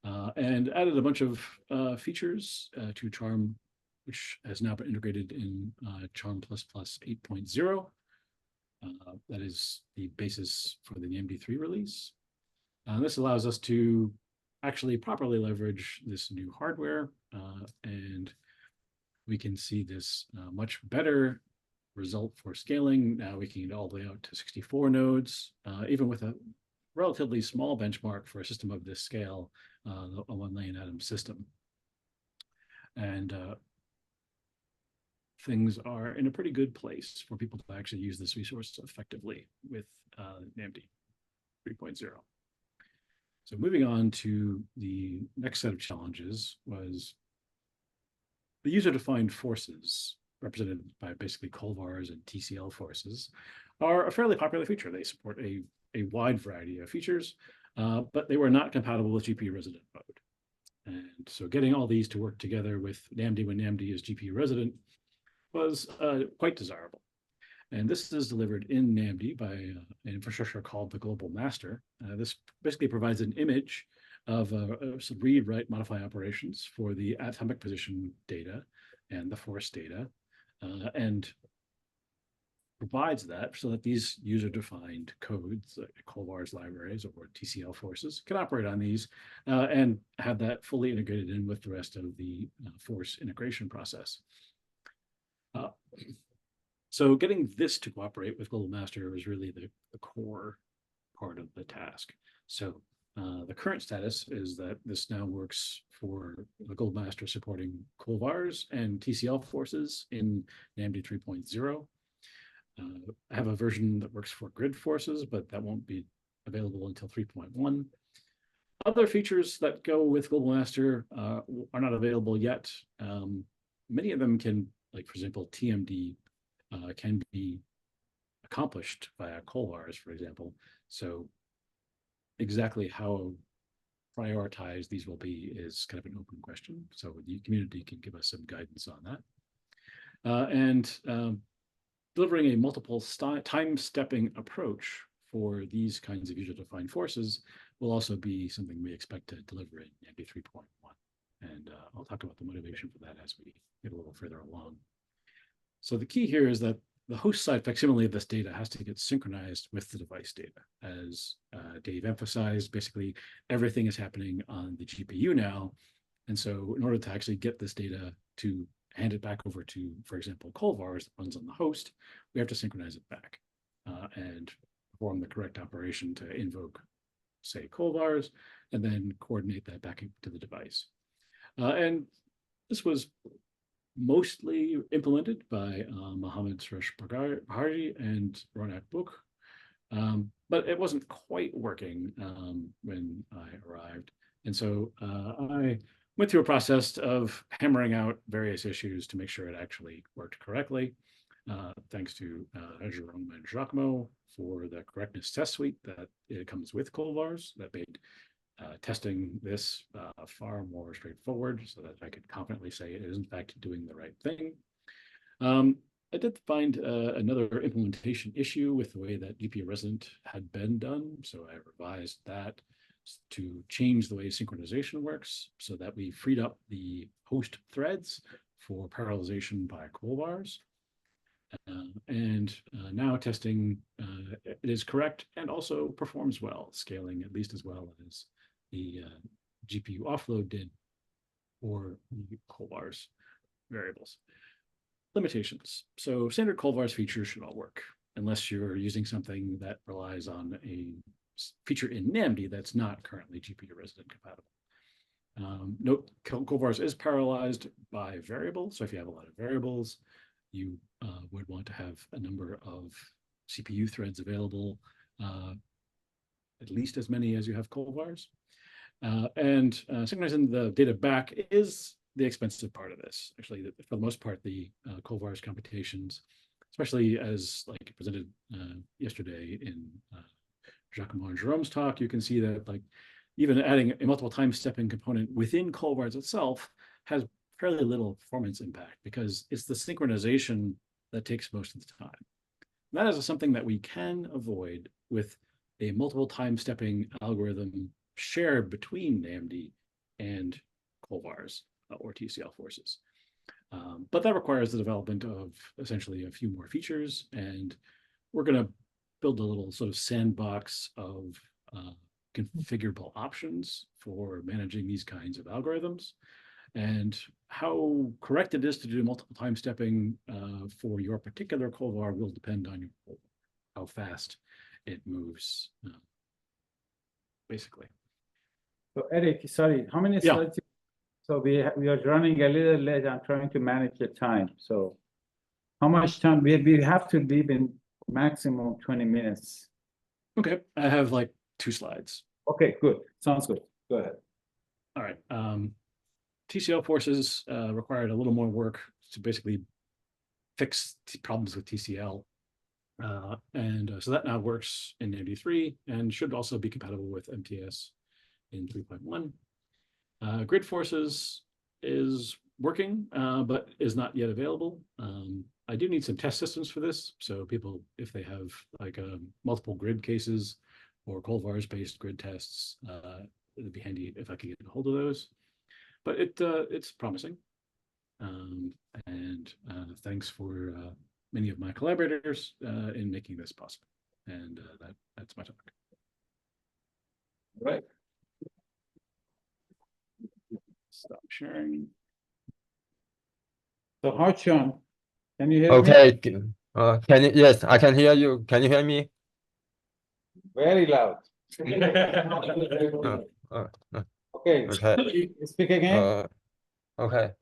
and added a bunch of features to Charm, which has now been integrated in Charm++ 8.0. That is the basis for the NAMD3 release. This allows us to actually properly leverage this new hardware, and we can see this much better result for scaling. Now we can get all the way out to 64 nodes, even with a relatively small benchmark for a system of this scale, a 1 million atom system. And things are in a pretty good place for people to actually use this resource effectively with NAMD 3.0. So moving on to the next set of challenges was the user-defined forces, represented by basically Colvars and TCL forces, are a fairly popular feature. They support a wide variety of features, but they were not compatible with GPU resident mode. And so getting all these to work together with NAMD when NAMD is GPU resident was quite desirable. And this is delivered in NAMD by an infrastructure called the Global Master. This basically provides an image of some read, write, modify operations for the atomic position data and the force data, and provides that so that these user-defined codes, like Colvars libraries or TCL forces, can operate on these and have that fully integrated in with the rest of the force integration process. So getting this to cooperate with Global Master was really the core part of the task. So the current status is that this now works for the Global Master supporting Colvars and TCL forces in NAMD 3.0. I have a version that works for grid forces, but that won't be available until 3.1. Other features that go with Global Master are not available yet. Many of them can, like for example, TMD can be accomplished via Colvars, for example. So exactly how prioritized these will be is kind of an open question. So the community can give us some guidance on that. Delivering a multiple time-stepping approach for these kinds of user-defined forces will also be something we expect to deliver in NAMD 3.1. And I'll talk about the motivation for that as we get a little further along. So the key here is that the host side facsimile of this data has to get synchronized with the device data. As Dave emphasized, basically everything is happening on the GPU now. And so in order to actually get this data to hand it back over to, for example, Colvars that runs on the host, we have to synchronize it back and perform the correct operation to invoke, say, Colvars, and then coordinate that back to the device. And this was mostly implemented by Mohammed Suresh Bharti and Ronak Buk, but it wasn't quite working when I arrived. And so I went through a process of hammering out various issues to make sure it actually worked correctly. Thanks to Jerome and Giacomo for the correctness test suite that it comes with Colvars that made testing this far more straightforward so that I could confidently say it is in fact doing the right thing. I did find another implementation issue with the way that GPU resident had been done. So I revised that to change the way synchronization works so that we freed up the host threads for parallelization by Colvars. Now testing, it is correct and also performs well, scaling at least as well as the GPU offload did for the Colvars variables. Limitations. So standard Colvars features should all work. unless you're using something that relies on a feature in NAMD that's not currently GPU resident compatible. Note, Culvars is parallelized by variables. So if you have a lot of variables, you would want to have a number of CPU threads available, at least as many as you have Culvars. And synchronizing the data back is the expensive part of this. Actually, for the most part, the Culvars computations, especially as like presented yesterday in Giacomo and Jerome's talk, you can see that like even adding a multiple time stepping component within Culvars itself has fairly little performance impact because it's the synchronization that takes most of the time. And that is something that we can avoid with a multiple time stepping algorithm shared between NAMD and Culvars or TCL forces. But that requires the development of essentially a few more features, and we're going to build a little sort of sandbox of configurable options for managing these kinds of algorithms. And how correct it is to do multiple time stepping for your particular Culvar will depend on your how fast it moves, basically. So Eric, sorry, how many slides? So we are running a little late. I'm trying to manage the time. So how much time? We have to leave in maximum 20 minutes. Okay, I have like 2 slides. Okay, good. Sounds good. Go ahead. All right. TCL forces required a little more work to basically fix problems with TCL. So that now works in NAMD3 and should also be compatible with MTS in 3.1. Grid forces is working, but is not yet available. I do need some test systems for this. So people, if they have like multiple grid cases or Culvars-based grid tests, it'd be handy if I could get a hold of those. But it's promising. And thanks for many of my collaborators in making this possible. And that's my talk. All right. Stop sharing. So Harchon, can you hear me? Okay. Can you? Yes, I can hear you. Can you hear me? Very loud. Okay. Okay. Speak again. Okay.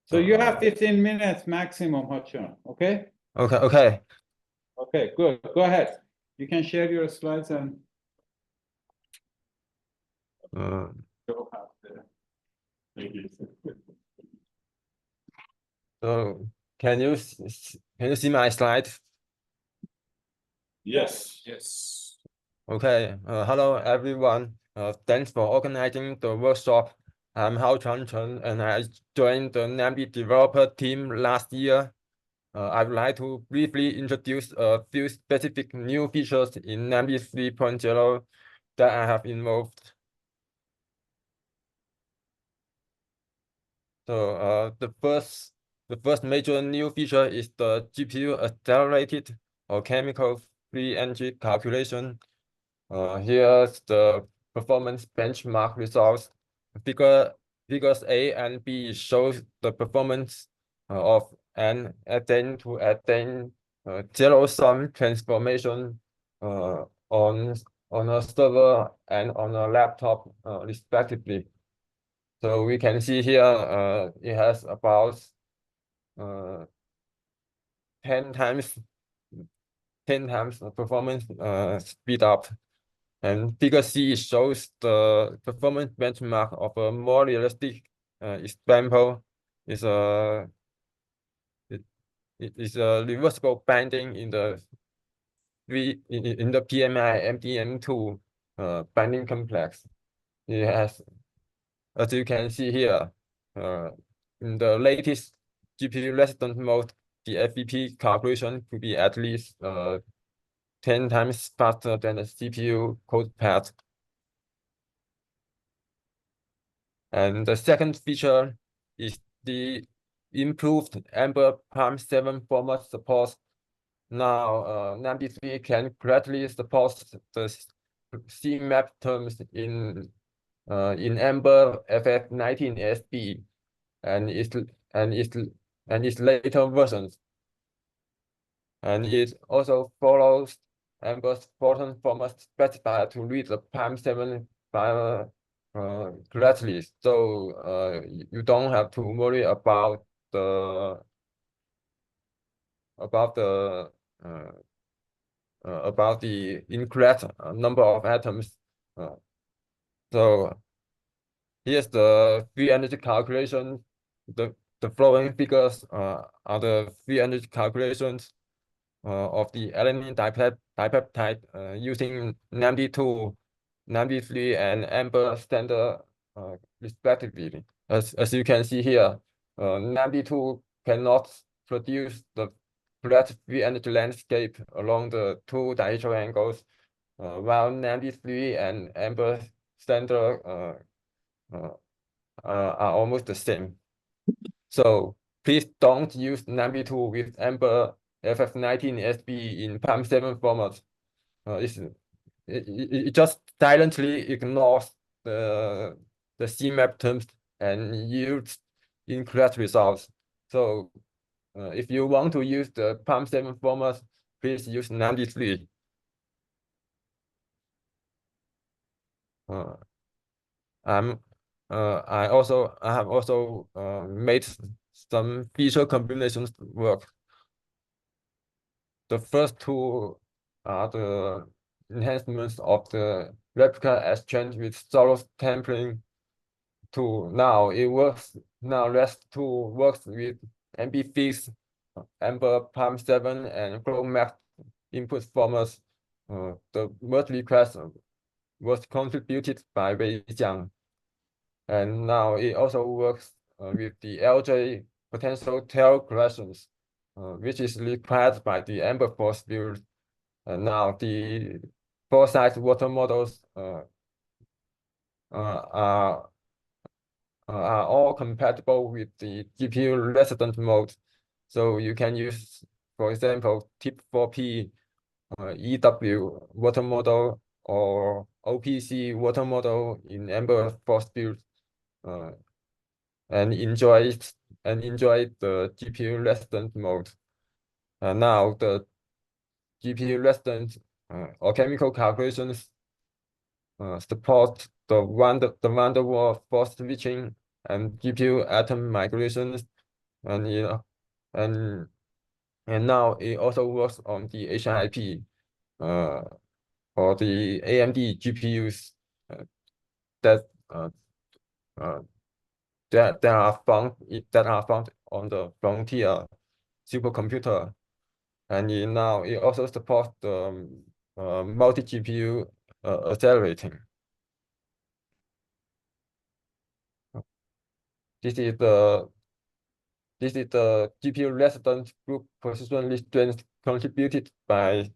So you have 15 minutes maximum, Harchon. Okay. Okay. Okay. Okay. Good. Go ahead. You can share your slides and. Thank you. So can you see my slide? Yes. Yes. Okay. Hello everyone. Thanks for organizing the workshop. I'm Hao Chen, and I joined the NAMD developer team last year. I would like to briefly introduce a few specific new features in NAMD 3.0 that I have involved. So the first major new feature is the GPU accelerated or chemical free energy calculation. Here's the performance benchmark results. Figures A and B shows the performance of an ethane to ethane zero-sum transformation on a server and on a laptop respectively. So we can see here it has about 10 times performance speed up. And figure C shows the performance benchmark of a more realistic example. Is a reversible binding in the PMI MDM2 binding complex. It has, as you can see here, in the latest GPU resident mode, the FVP calculation could be at least 10 times faster than the CPU code path. And the second feature is the improved Amber Prime 7 format support. Now, NAMD3 can correctly support the CMAP terms in Amber FF19SB and its later versions. and it also follows Amber's Fortune format specified to read the PAM7 file correctly. So you don't have to worry about the incorrect number of atoms. So here's the free energy calculation. The following figures are the free energy calculations of the alanine dipeptide using NAMD2, NAMD3, and Amber standard respectively. As you can see here, NAMD2 cannot produce the flat free energy landscape along the two dihedral angles, while NAMD3 and Amber standard are almost the same. So please don't use NAMD2 with Amber FF19SB in PAM7 format. It just silently ignores the CMAP terms and yields incorrect results. So if you want to use the PAM7 format, please use NAMD3. I have also made some feature combinations work. The first two are the enhancements of the replica exchange with Soros tempering tool. Now REST2 works with MBFix, Amber PAM7, and Chromax input formats. The merge request was contributed by Wei Jiang. And now it also works with the LJ potential tail corrections, which is required by the Amber force field. And now the foresight water models are all compatible with the GPU resident mode. So you can use, for example, TIP4P, EW water model, or OPC water model in Amber force field. And enjoy the GPU resident mode. Now the GPU resident or chemical calculations support the van der Waals force switching and GPU atom migrations, and now it also works on the HIP or the AMD GPUs that are found on the Frontier supercomputer, and now it also supports the multi-GPU accelerating. This is the GPU resident group position restraints contributed by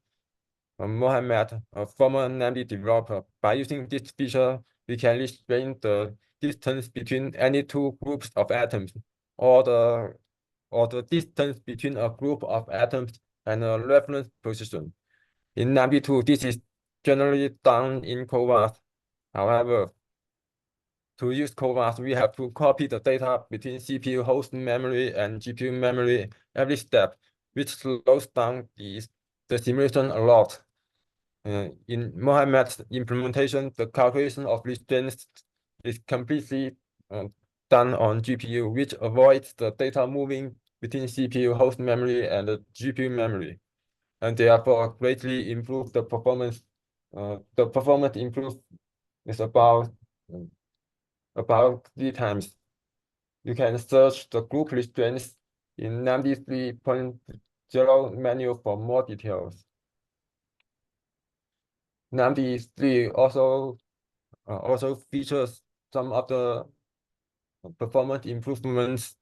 Mohammed, a former NAMD developer. By using this feature, we can restrain the distance between any two groups of atoms, or the distance between a group of atoms and a reference position. In NAMD2, this is generally done in CoWAS. However, to use CoWAS, we have to copy the data between CPU host memory and GPU memory every step, which slows down the simulation a lot. In Mohammed's implementation, the calculation of restraints is completely done on GPU, which avoids the data moving between CPU host memory and the GPU memory, and therefore greatly improve the performance. The performance improved is about 3 times. You can search the group restraints in NAMD 3.0 manual for more details. NAMD 3 also features some of the performance improvements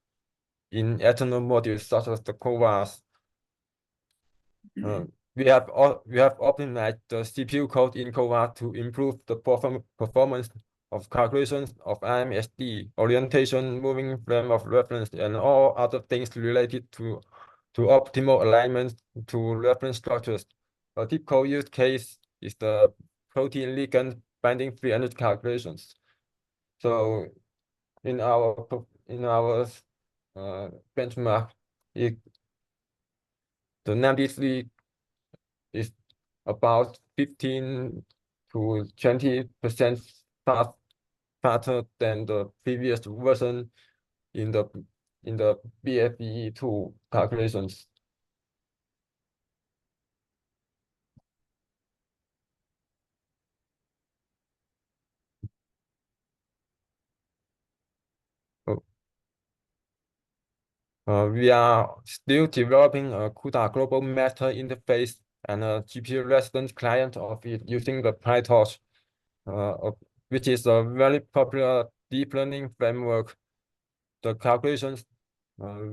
in external modules such as the CoWAS. We have optimized the CPU code in CoWAS to improve the performance of calculations of IMSD, orientation, moving frame of reference, and all other things related to optimal alignment to reference structures. A typical use case is the protein ligand binding free energy calculations. So in our benchmark, the NAMD3 is about 15 to 20% faster than the previous version in the BFE2 calculations. We are still developing a CUDA global master interface and a GPU resident client of it using the PyTorch, which is a very popular deep learning framework. The calculations will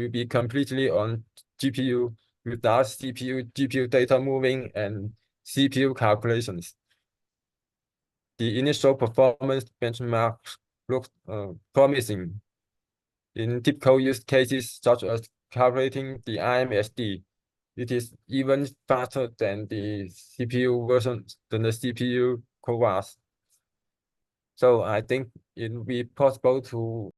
be completely on GPU without GPU data moving and CPU calculations. The initial performance benchmarks look promising. In typical use cases such as calculating the IMSD, it is even faster than the CPU version than the CPU CoWAS. So I think it will be possible to